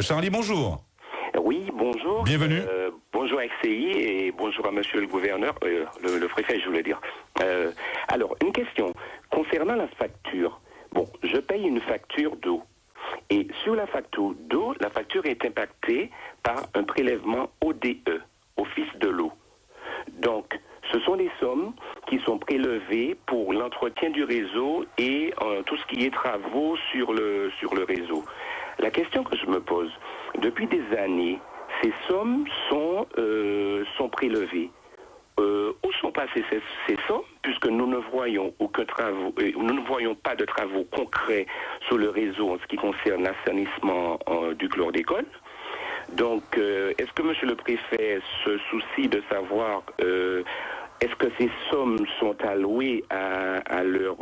Charlie, bonjour. Oui, bonjour. Bienvenue. Bonjour XCI et bonjour à monsieur le gouverneur, le préfet, je voulais dire. Alors, une question. Concernant la facture, bon, je paye une facture d'eau. Et sur la facture d'eau, la facture est impactée par un prélèvement ODE, Office de l'eau. Donc, ce sont des sommes qui sont prélevées pour l'entretien du réseau et tout ce qui est travaux sur le réseau. La question que je me pose, depuis des années, ces sommes sont prélevées. Où sont passées ces sommes, puisque nous ne voyons aucun travaux, nous ne voyons pas de travaux concrets sur le réseau en ce qui concerne l'assainissement du chlordécone. Donc, est-ce que monsieur le préfet se soucie de savoir est-ce que ces sommes sont allouées à leur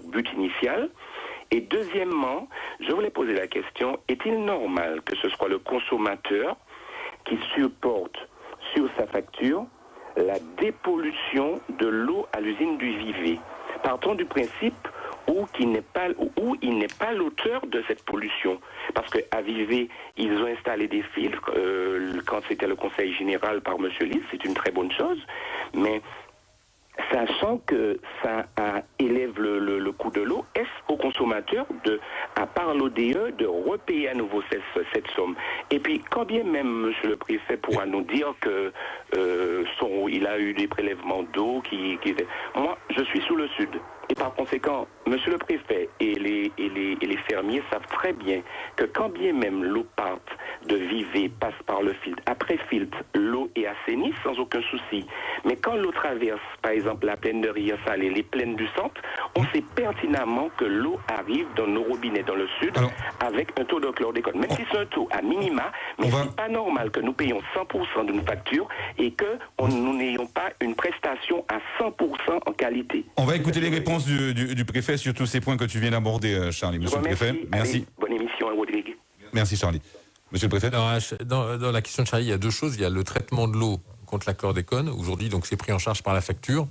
but initial? Et deuxièmement, je voulais poser la question, est-il normal que ce soit le consommateur qui supporte sur sa facture la dépollution de l'eau à l'usine du Vivet? Partons du principe où il n'est pas l'auteur de cette pollution. Parce qu'à Vivet, ils ont installé des filtres quand c'était le conseil général par M. Lys, c'est une très bonne chose, mais sachant que ça élève le coût de l'eau, est-ce au consommateur, à part l'ODE, de repayer à nouveau cette somme? Et puis, quand bien même monsieur le préfet pourra nous dire que il a eu des prélèvements d'eau Moi, je suis sous le sud. Et par conséquent, monsieur le préfet et les fermiers savent très bien que quand bien même l'eau parte de Vivet, passe par le filtre, après filtre, l'eau est assainie sans aucun souci. Mais quand l'eau traverse, par exemple, la plaine de Riassal et les plaines du centre, on sait pertinemment que l'eau arrive dans nos robinets dans le sud avec un taux de chlordécone. Même si c'est un taux à minima, mais c'est pas normal que nous payons 100% de nos factures et que nous n'ayons pas une prestation à 100% en qualité. On va écouter les réponses du préfet sur tous ces points que tu viens d'aborder, Charlie. Monsieur le préfet, merci. Allez, bonne émission, Rodrigue. Merci, Charlie. Monsieur le préfet. Dans la question de Charlie, il y a deux choses. Il y a le traitement de l'eau contre la chlordécone. Aujourd'hui, donc, c'est pris en charge par la facture.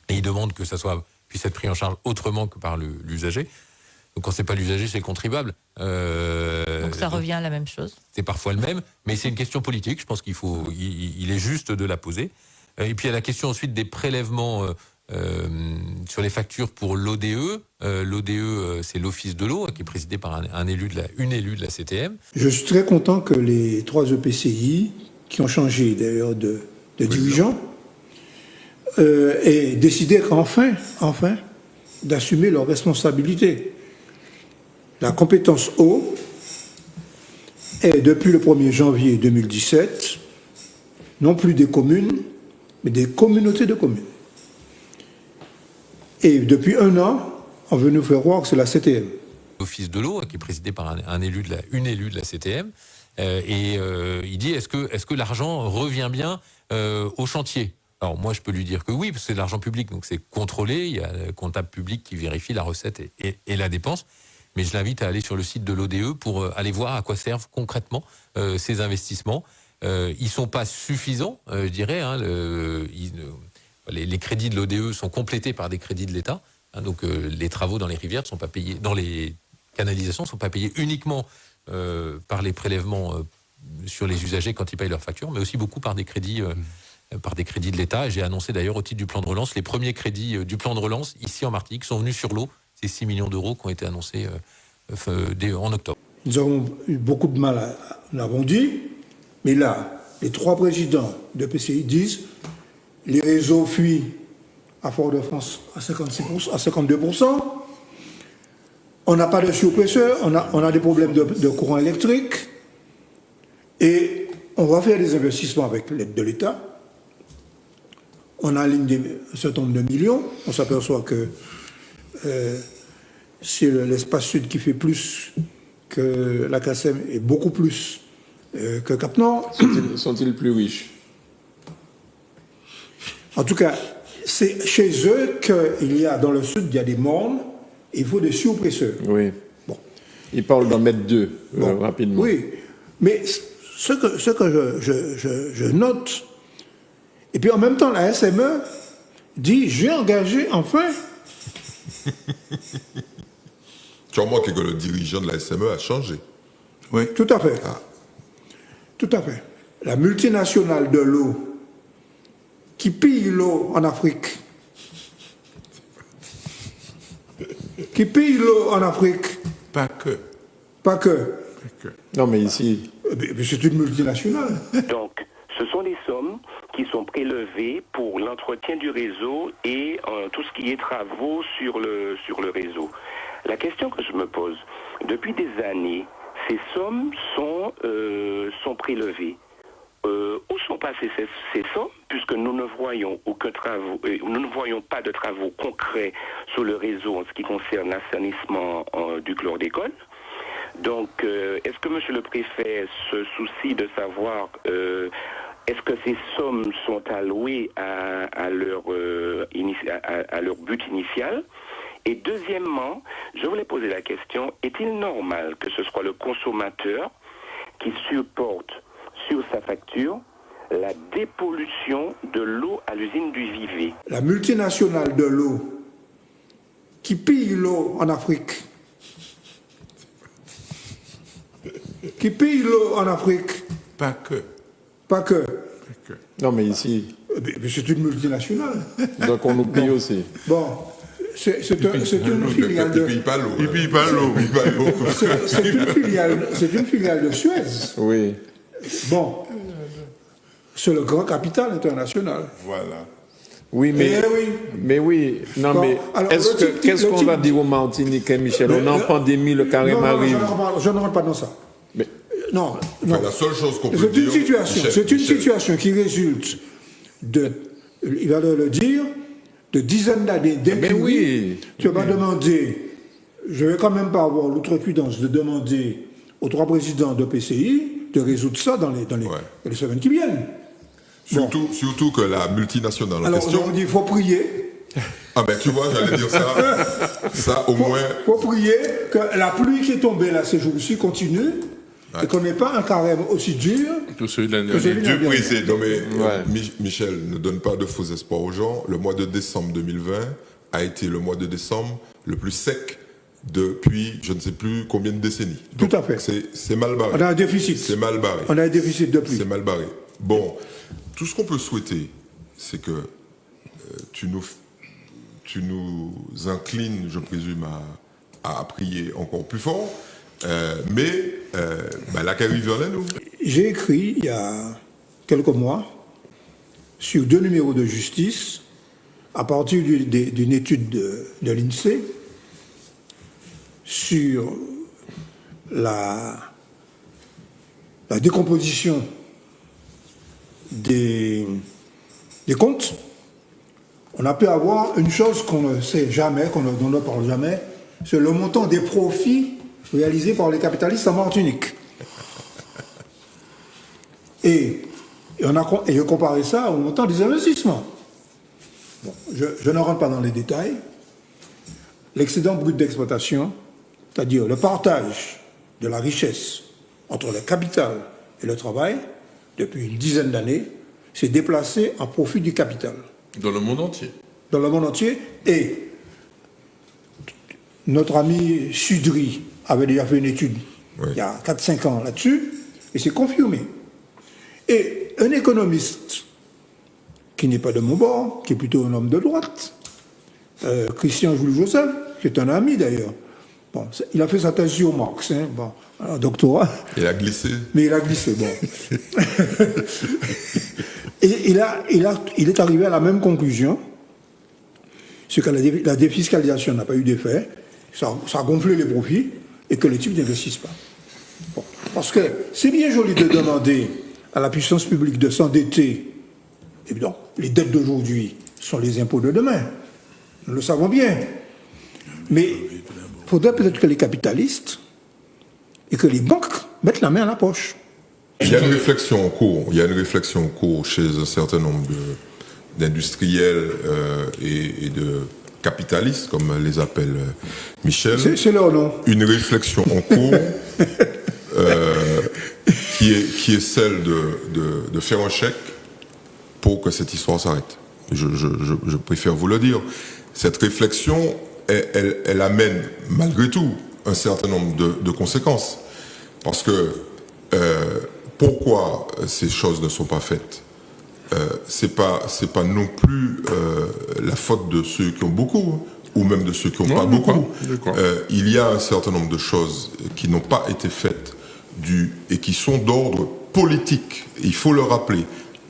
Et il demande que ça puisse être pris en charge autrement que par l'usager. Donc, quand c'est pas l'usager, c'est le contribuable. Donc, ça revient à la même chose. C'est parfois le même, mais c'est une question politique. Je pense il est juste de la poser. Et puis, il y a la question ensuite des prélèvements sur les factures pour l'ODE. L'ODE, c'est l'Office de l'eau, qui est présidé par une élue de la CTM. Je suis très content que les 3 EPCI, qui ont changé d'ailleurs de dirigeants, aient décidé enfin d'assumer leurs responsabilités. La compétence eau est, depuis le 1er janvier 2017, non plus des communes, mais des communautés de communes. Et depuis 1 an, on veut nous faire croire que c'est la CTM. L'Office de l'eau, qui est présidé par une élue de la CTM, il dit est-ce que l'argent revient bien au chantier? Alors moi je peux lui dire que oui, parce que c'est de l'argent public, donc c'est contrôlé, il y a le comptable public qui vérifie la recette et la dépense, mais je l'invite à aller sur le site de l'ODE pour aller voir à quoi servent concrètement ces investissements. Ils sont pas suffisants, je dirais, les crédits de l'ODE sont complétés par des crédits de l'État, donc les travaux dans les rivières ne sont pas payés, dans les canalisations ne sont pas payés uniquement par les prélèvements sur les usagers quand ils payent leurs factures, mais aussi beaucoup par des crédits de l'État. Et j'ai annoncé d'ailleurs au titre du plan de relance, les premiers crédits du plan de relance ici en Martinique sont venus sur l'eau. C'est 6 millions d'euros qui ont été annoncés en octobre. Nous avons eu beaucoup de mal, nous l'avons dit, mais là, les 3 présidents de PCI disent les réseaux fuient à Fort-de-France à 56%, à 52%. On n'a pas de surpresseur, on a des problèmes de courant électrique. Et on va faire des investissements avec l'aide de l'État. On aligne un certain nombre de millions. On s'aperçoit que c'est l'espace sud qui fait plus que la CACEM et beaucoup plus que Cap-Nord. Sont-ils plus riches? En tout cas, c'est chez eux qu'il y a, dans le sud, il y a des mornes, il faut des surpresseurs. Oui. Bon. Ils parlent d'en mettre 2, rapidement. Oui, mais ce que je note, et puis en même temps, la SME dit, j'ai engagé enfin. Tu as remarqué que le dirigeant de la SME a changé. Oui. Tout à fait. Tout à fait. La multinationale de l'eau qui pille l'eau en Afrique. Qui pille l'eau en Afrique. Pas que. Pas que. Non, mais ici, Mais c'est une multinationale. Donc, ce sont des sommes qui sont prélevées pour l'entretien du réseau et tout ce qui est travaux sur le réseau. La question que je me pose, depuis des années, ces sommes sont prélevées. Où sont passées ces sommes, puisque nous ne voyons aucun travaux, nous ne voyons pas de travaux concrets sur le réseau en ce qui concerne l'assainissement du chlordécone. Donc, est-ce que Monsieur le Préfet se soucie de savoir est-ce que ces sommes sont allouées à leur but initial? Et deuxièmement, je voulais poser la question, est-il normal que ce soit le consommateur qui supporte sur sa facture la dépollution de l'eau à l'usine du Vivet? La multinationale de l'eau qui pille l'eau en Afrique. Qui pille l'eau en Afrique. Pas que. Pas que. non, mais ici, Mais c'est une multinationale. donc on nous paye aussi. Bon, c'est une filiale de... Il paye pas l'eau. Il paye pas l'eau. C'est une filiale de Suez. Oui. Bon, c'est le grand capital international. Voilà. Oui, mais, Eh oui. mais oui, non, Bon, mais alors, qu'est-ce qu'on va dire aux Martiniquais, Michel? On est en pandémie, le carême arrive. Je ne rentre pas dans ça. Mais- Non, Enfin, non. la seule chose qu'on peut C'est dire... une situation, Michel, c'est une Michel, situation qui résulte de, il va le dire, de dizaines d'années d'incurie. Mais oui. Tu vas demander, je ne vais quand même pas avoir l'outrecuidance de demander aux trois présidents de PCI de résoudre ça dans les semaines qui viennent. Surtout que la multinationale en Alors, question... on dit il faut prier. Ah ben tu vois, j'allais dire ça. Ça au moins... Il faut prier que la pluie qui est tombée là ces jours-ci continue et qu'on n'ait pas un carême aussi dur Tout celui de l'année que celui de l'année dernière. Non mais Michel, ne donne pas de faux espoirs aux gens. Le mois de décembre 2020 a été le mois de décembre le plus sec depuis je ne sais plus combien de décennies. Tout à fait. C'est mal barré. On a un déficit. C'est mal barré. On a un déficit de pluie. C'est mal barré. Bon, tout ce qu'on peut souhaiter, c'est que tu nous inclines, je présume, à prier encore plus fort. Mais la carrière vers nous. J'ai écrit il y a quelques mois sur 2 numéros de justice à partir d'une étude de l'INSEE sur la décomposition des comptes. On a pu avoir une chose qu'on ne sait jamais, dont on ne parle jamais, c'est le montant des profits réalisés par les capitalistes en Martinique. Et on a comparé ça au montant des investissements. Bon, je ne rentre pas dans les détails. L'excédent brut d'exploitation, c'est-à-dire le partage de la richesse entre le capital et le travail, depuis une dizaine d'années, s'est déplacé en profit du capital. Dans le monde entier. Dans le monde entier. Et notre ami Sudry avait déjà fait une étude il y a 4-5 ans là-dessus, et c'est confirmé. Et un économiste qui n'est pas de mon bord, qui est plutôt un homme de droite, Christian Jules Joseph, qui est un ami d'ailleurs, bon, il a fait sa thèse sur Marx, un doctorat. Il a glissé. Mais il a glissé, bon. Et il est arrivé à la même conclusion, c'est que la défiscalisation n'a pas eu d'effet, ça a gonflé les profits, et que les types n'investissent pas. Bon. Parce que c'est bien joli de demander à la puissance publique de s'endetter. Évidemment, les dettes d'aujourd'hui sont les impôts de demain. Nous le savons bien. Mais il faudrait peut-être que les capitalistes et que les banques mettent la main à la poche. Il y a une réflexion en cours chez un certain nombre d'industriels et de capitalistes, comme les appelle Michel. C'est leur nom. Une réflexion en cours qui est celle de faire un chèque pour que cette histoire s'arrête. Je préfère vous le dire. Cette réflexion, elle amène malgré tout un certain nombre de conséquences. Parce que pourquoi ces choses ne sont pas faites? C'est pas non plus la faute de ceux qui ont beaucoup, ou même de ceux qui n'ont pas beaucoup. Il y a un certain nombre de choses qui n'ont pas été faites et qui sont d'ordre politique, il faut le rappeler,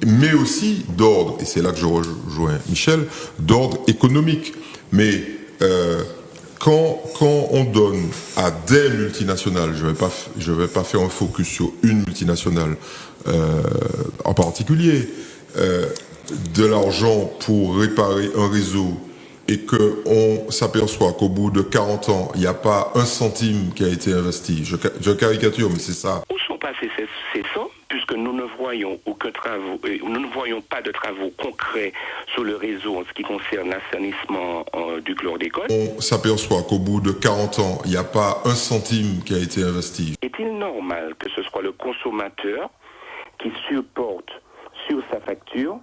mais aussi d'ordre, et c'est là que je rejoins Michel, d'ordre économique. Mais quand on donne à des multinationales, je vais pas faire un focus sur une multinationale en particulier, de l'argent pour réparer un réseau et qu'on s'aperçoit qu'au bout de 40 ans, il n'y a pas un centime qui a été investi. Je caricature, mais c'est ça. Où sont passés ces sommes, puisque nous ne voyons nous ne voyons pas de travaux concrets sur le réseau en ce qui concerne l'assainissement du chlordécone? On s'aperçoit qu'au bout de 40 ans, il n'y a pas un centime qui a été investi. Est-il normal que ce soit le consommateur qui supporte sur sa facture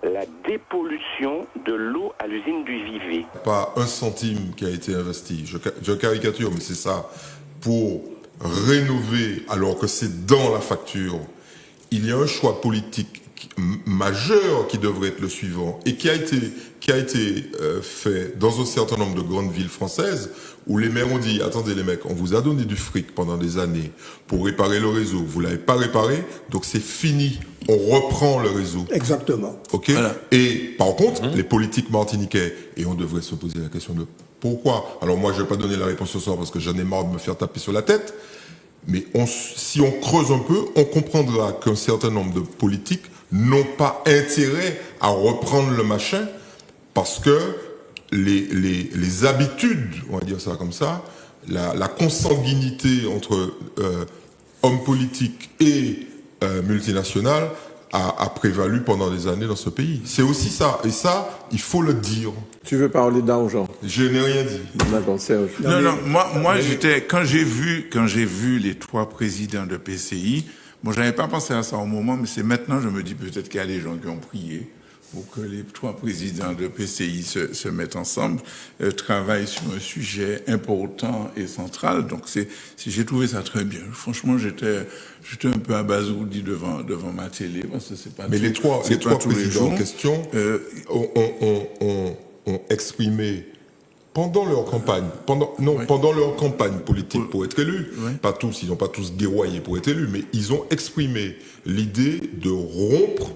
la dépollution de l'eau à l'usine du Vivet? Pas un centime qui a été investi. Je caricature, mais c'est ça. Pour rénover, alors que c'est dans la facture, il y a un choix politique majeur qui devrait être le suivant et qui a été fait dans un certain nombre de grandes villes françaises où les maires ont dit, attendez les mecs, on vous a donné du fric pendant des années pour réparer le réseau, vous l'avez pas réparé, donc c'est fini, on reprend le réseau. Exactement. Ok. Voilà. Et par contre, les politiques martiniquais, et on devrait se poser la question de pourquoi. Alors moi, je vais pas donner la réponse ce soir parce que j'en ai marre de me faire taper sur la tête. Mais si on creuse un peu, on comprendra qu'un certain nombre de politiques n'ont pas intérêt à reprendre le machin parce que les habitudes, on va dire ça comme ça, la consanguinité entre hommes politiques et multinationales a prévalu pendant des années dans ce pays. C'est aussi ça. Et ça, il faut le dire. Tu veux parler d'argent? Je n'ai rien dit. D'accord, Serge. Non, moi j'étais, quand j'ai vu les 3 présidents de PCI, bon, j'avais pas pensé à ça au moment, mais c'est maintenant, je me dis peut-être qu'il y a des gens qui ont prié pour que les 3 présidents de PCI se mettent ensemble, travaillent sur un sujet important et central. Donc j'ai trouvé ça très bien. Franchement, j'étais un peu abasourdi devant ma télé parce que c'est pas. Mais les trois présidents en question ont exprimé pendant leur campagne, pendant leur campagne politique pour être élus. Pas tous, ils n'ont pas tous guerroyé pour être élus, mais ils ont exprimé l'idée de rompre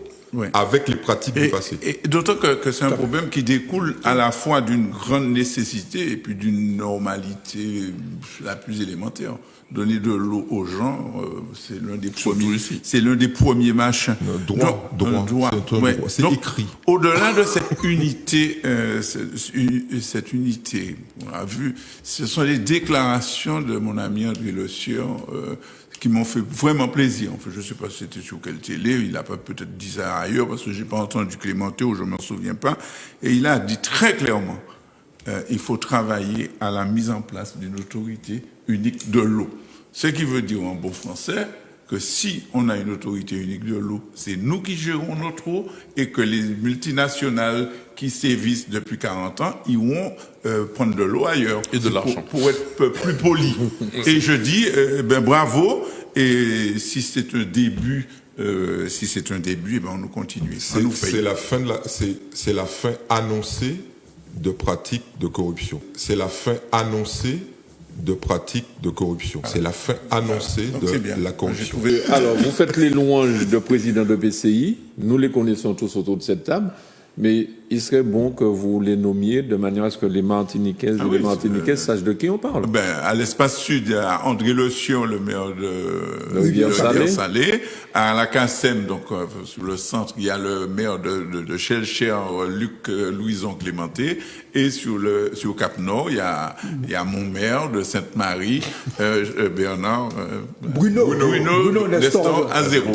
avec les pratiques du passé. Et d'autant que c'est un problème qui découle à la fois d'une grande nécessité et puis d'une normalité la plus élémentaire. Donner de l'eau aux gens, c'est l'un des premiers machins. Droit. C'est écrit. Au-delà de cette unité, on a vu, ce sont les déclarations de mon ami André Le Sieur qui m'ont fait vraiment plaisir. Enfin, je ne sais pas si c'était sur quelle télé, il a pas peut-être dit ça ailleurs parce que j'ai pas entendu Clémenté ou je m'en souviens pas. Et il a dit très clairement, il faut travailler à la mise en place d'une autorité unique de l'eau. Ce qui veut dire en bon français que si on a une autorité unique de l'eau, c'est nous qui gérons notre eau et que les multinationales qui sévissent depuis 40 ans, ils vont prendre de l'eau ailleurs. Et de l'argent. Pour être plus poli. Et je dis, bravo. Et si c'est un début, on nous continue. C'est la fin annoncée de pratiques de corruption. C'est la fin annoncée de pratiques de corruption. C'est la fin annoncée de la corruption. Alors, vous faites les louanges de président de PCI. Nous les connaissons tous autour de cette table. Mais il serait bon que vous les nommiez de manière à ce que les Martiniquaises et les Martiniquais sachent de qui on parle. À l'Espace Sud, il y a André Le Sieur, le maire de Rivière-Salée. À la CACEM, donc sur le centre, il y a le maire de Chelcher, Luc Louison Clémenté. Et sur Cap-Nord, il y a mon maire de Sainte-Marie, Bernard Bruno Nestor à 0.